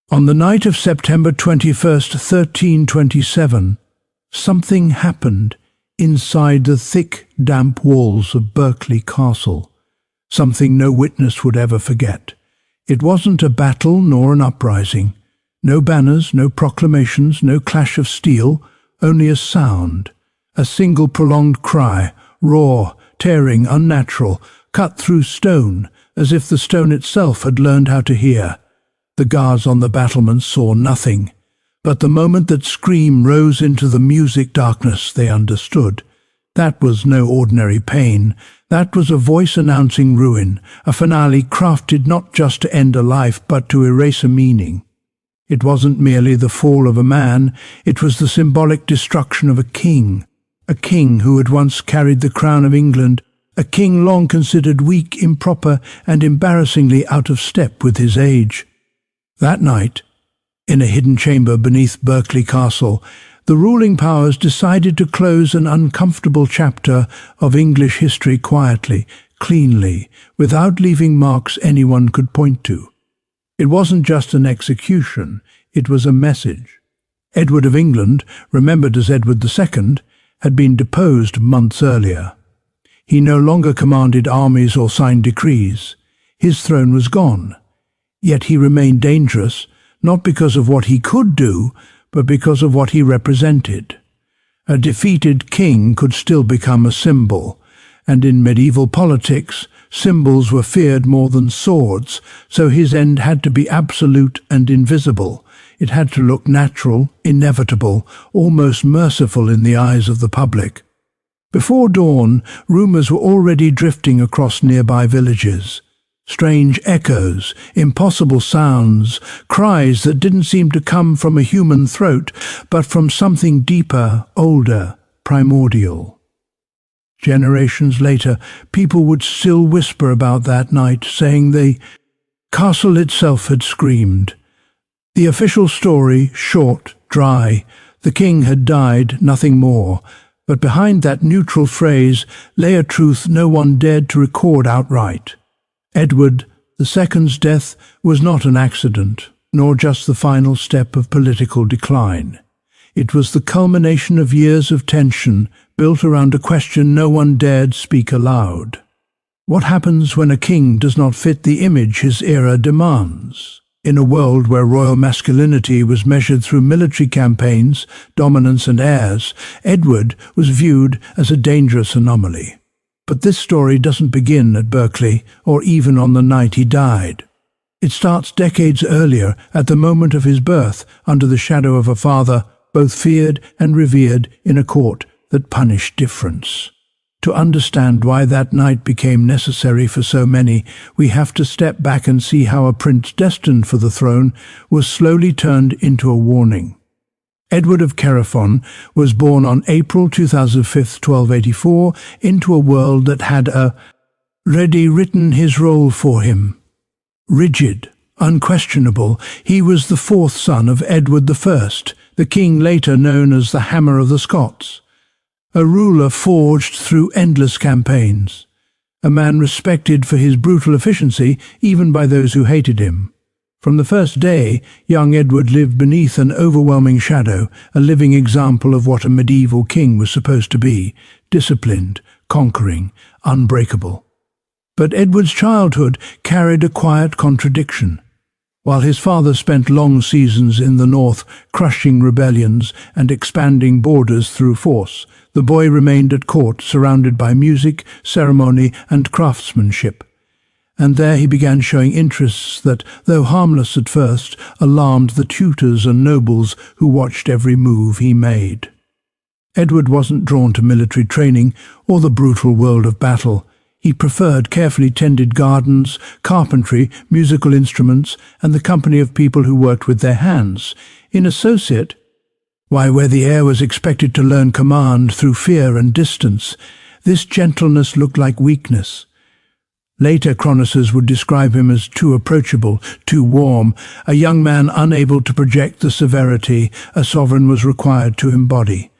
On the night of September 21st, 1327, something happened inside the thick, damp walls of Berkeley Castle, something no witness would ever forget. It wasn't a battle nor an uprising. No banners, no proclamations, no clash of steel, only a sound, a single prolonged cry, raw, tearing, unnatural, cut through stone, as if the stone itself had learned how to hear. The guards on the battlements saw nothing, but the moment that scream rose into the music darkness, they understood. That was no ordinary pain. That was a voice announcing ruin, a finale crafted not just to end a life, but to erase a meaning. It wasn't merely the fall of a man, it was the symbolic destruction of a king who had once carried the crown of England, a king long considered weak, improper, and embarrassingly out of step with his age. That night, in a hidden chamber beneath Berkeley Castle, the ruling powers decided to close an uncomfortable chapter of English history quietly, cleanly, without leaving marks anyone could point to. It wasn't just an execution, it was a message. Edward of England, remembered as Edward II, had been deposed months earlier. He no longer commanded armies or signed decrees. His throne was gone. Yet he remained dangerous, not because of what he could do, but because of what he represented. A defeated king could still become a symbol, and in medieval politics, symbols were feared more than swords, so his end had to be absolute and invisible. It had to look natural, inevitable, almost merciful in the eyes of the public. Before dawn, rumours were already drifting across nearby villages. Strange echoes, impossible sounds, cries that didn't seem to come from a human throat, but from something deeper, older, primordial. Generations later, people would still whisper about that night, saying the castle itself had screamed. The official story, short, dry. The king had died, nothing more. But behind that neutral phrase lay a truth no one dared to record outright. Edward II's death was not an accident, nor just the final step of political decline. It was the culmination of years of tension built around a question no one dared speak aloud. What happens when a king does not fit the image his era demands? In a world where royal masculinity was measured through military campaigns, dominance and heirs, Edward was viewed as a dangerous anomaly. But this story doesn't begin at Berkeley, or even on the night he died. It starts decades earlier, at the moment of his birth, under the shadow of a father both feared and revered in a court that punished difference. To understand why that night became necessary for so many, we have to step back and see how a prince destined for the throne was slowly turned into a warning. Edward of Cerefon was born on April 2005, 1284, into a world that had already written his role for him. Rigid, unquestionable, he was the fourth son of Edward I, the king later known as the Hammer of the Scots. A ruler forged through endless campaigns. A man respected for his brutal efficiency, even by those who hated him. From the first day, young Edward lived beneath an overwhelming shadow, a living example of what a medieval king was supposed to be: disciplined, conquering, unbreakable. But Edward's childhood carried a quiet contradiction. While his father spent long seasons in the north crushing rebellions and expanding borders through force, the boy remained at court surrounded by music, ceremony, and craftsmanship. And there he began showing interests that, though harmless at first, alarmed the tutors and nobles who watched every move he made. Edward wasn't drawn to military training or the brutal world of battle. He preferred carefully tended gardens, carpentry, musical instruments, and the company of people who worked with their hands. In associate, where the heir was expected to learn command through fear and distance, this gentleness looked like weakness. Later chroniclers would describe him as too approachable, too warm, a young man unable to project the severity a sovereign was required to embody.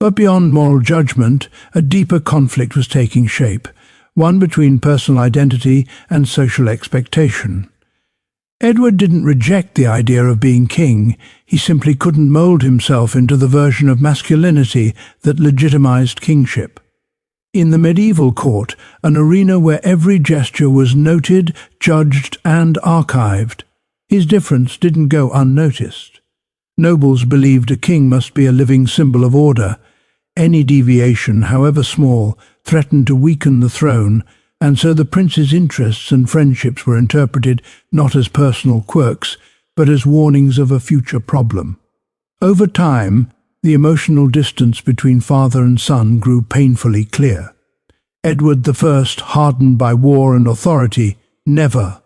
But beyond moral judgment, a deeper conflict was taking shape, one between personal identity and social expectation. Edward didn't reject the idea of being king, he simply couldn't mould himself into the version of masculinity that legitimized kingship. In the medieval court, an arena where every gesture was noted, judged, and archived, his difference didn't go unnoticed. Nobles believed a king must be a living symbol of order. Any deviation, however small, threatened to weaken the throne, and so the prince's interests and friendships were interpreted not as personal quirks, but as warnings of a future problem. Over time, the emotional distance between father and son grew painfully clear. Edward I, hardened by war and authority, never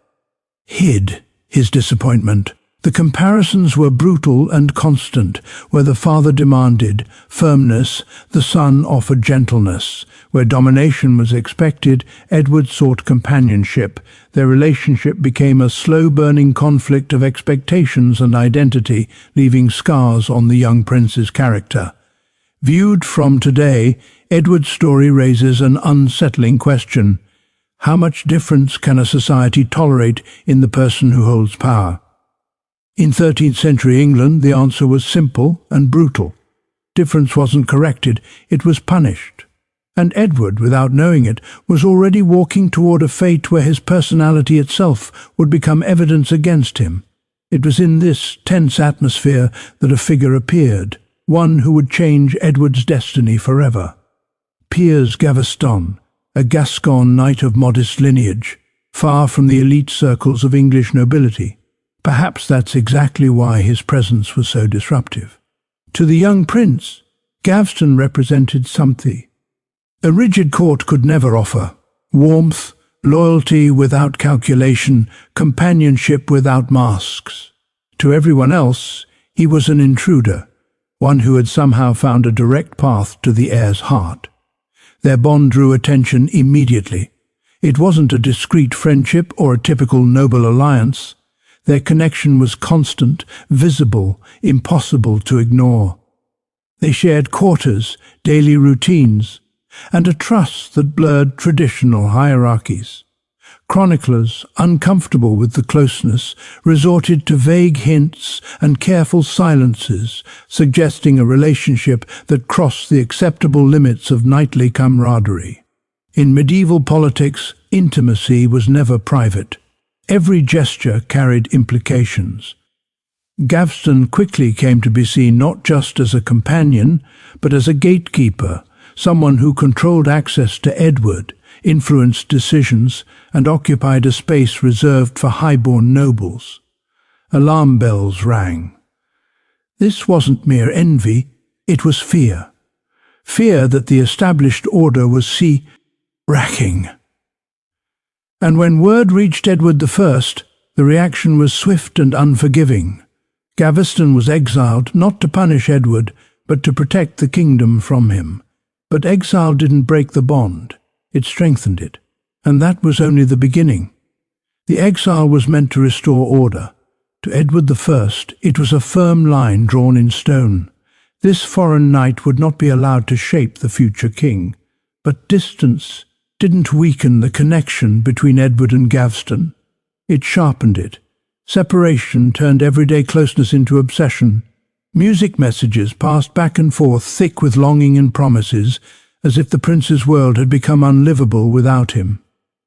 hid his disappointment. The comparisons were brutal and constant. Where the father demanded firmness, the son offered gentleness. Where domination was expected, Edward sought companionship. Their relationship became a slow-burning conflict of expectations and identity, leaving scars on the young prince's character. Viewed from today, Edward's story raises an unsettling question. How much difference can a society tolerate in the person who holds power? In 13th century England, the answer was simple and brutal. Difference wasn't corrected, it was punished. And Edward, without knowing it, was already walking toward a fate where his personality itself would become evidence against him. It was in this tense atmosphere that a figure appeared, one who would change Edward's destiny forever. Piers Gaveston, a Gascon knight of modest lineage, far from the elite circles of English nobility. Perhaps that's exactly why his presence was so disruptive. To the young prince, Gaveston represented sympathy. A rigid court could never offer warmth, loyalty without calculation, companionship without masks. To everyone else, he was an intruder, one who had somehow found a direct path to the heir's heart. Their bond drew attention immediately. It wasn't a discreet friendship or a typical noble alliance. Their connection was constant, visible, impossible to ignore. They shared quarters, daily routines, and a trust that blurred traditional hierarchies. Chroniclers, uncomfortable with the closeness, resorted to vague hints and careful silences, suggesting a relationship that crossed the acceptable limits of knightly camaraderie. In medieval politics, intimacy was never private. Every gesture carried implications. Gaveston quickly came to be seen not just as a companion, but as a gatekeeper, someone who controlled access to Edward, influenced decisions, and occupied a space reserved for highborn nobles. Alarm bells rang. This wasn't mere envy, it was fear. Fear that the established order was racking. And when word reached Edward I, the reaction was swift and unforgiving. Gaveston was exiled not to punish Edward, but to protect the kingdom from him. But exile didn't break the bond, it strengthened it. And that was only the beginning. The exile was meant to restore order. To Edward I, it was a firm line drawn in stone. This foreign knight would not be allowed to shape the future king. But distance didn't weaken the connection between Edward and Gaveston. It sharpened it. Separation turned everyday closeness into obsession. Music messages passed back and forth, thick with longing and promises, as if the prince's world had become unlivable without him.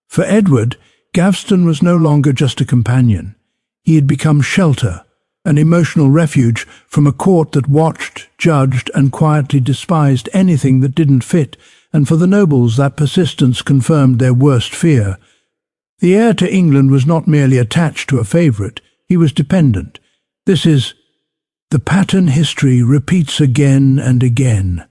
For Edward, Gaveston was no longer just a companion. He had become shelter, an emotional refuge from a court that watched, judged, and quietly despised anything that didn't fit, and for the nobles that persistence confirmed their worst fear. The heir to England was not merely attached to a favourite, he was dependent. This is the pattern history repeats again and again.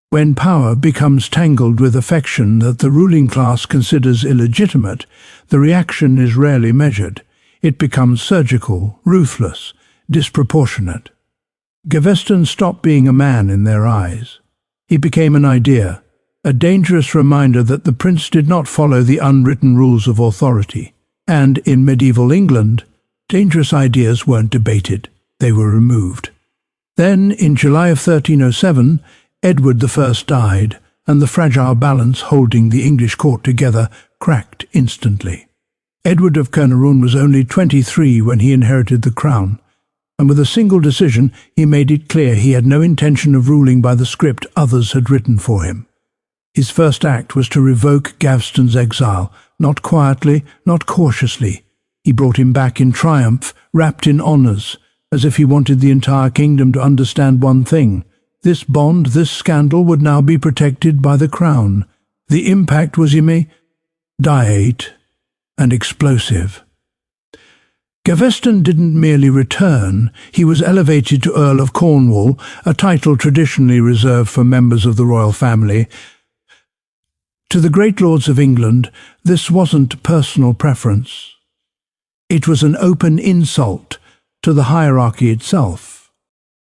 When power becomes tangled with affection that the ruling class considers illegitimate, the reaction is rarely measured. It becomes surgical, ruthless, disproportionate. Gaveston stopped being a man in their eyes. He became an idea, a dangerous reminder that the prince did not follow the unwritten rules of authority. And in medieval England, dangerous ideas weren't debated, they were removed. Then, in July of 1307, Edward I died, and the fragile balance holding the English court together cracked instantly. Edward of Caernarfon was only 23 when he inherited the crown, and with a single decision he made it clear he had no intention of ruling by the script others had written for him. His first act was to revoke Gaveston's exile, not quietly, not cautiously. He brought him back in triumph, wrapped in honours, as if he wanted the entire kingdom to understand one thing. This bond, this scandal, would now be protected by the crown. The impact was immediate and explosive. Gaveston didn't merely return, he was elevated to Earl of Cornwall, a title traditionally reserved for members of the royal family. To the great lords of England, this wasn't personal preference. It was an open insult to the hierarchy itself.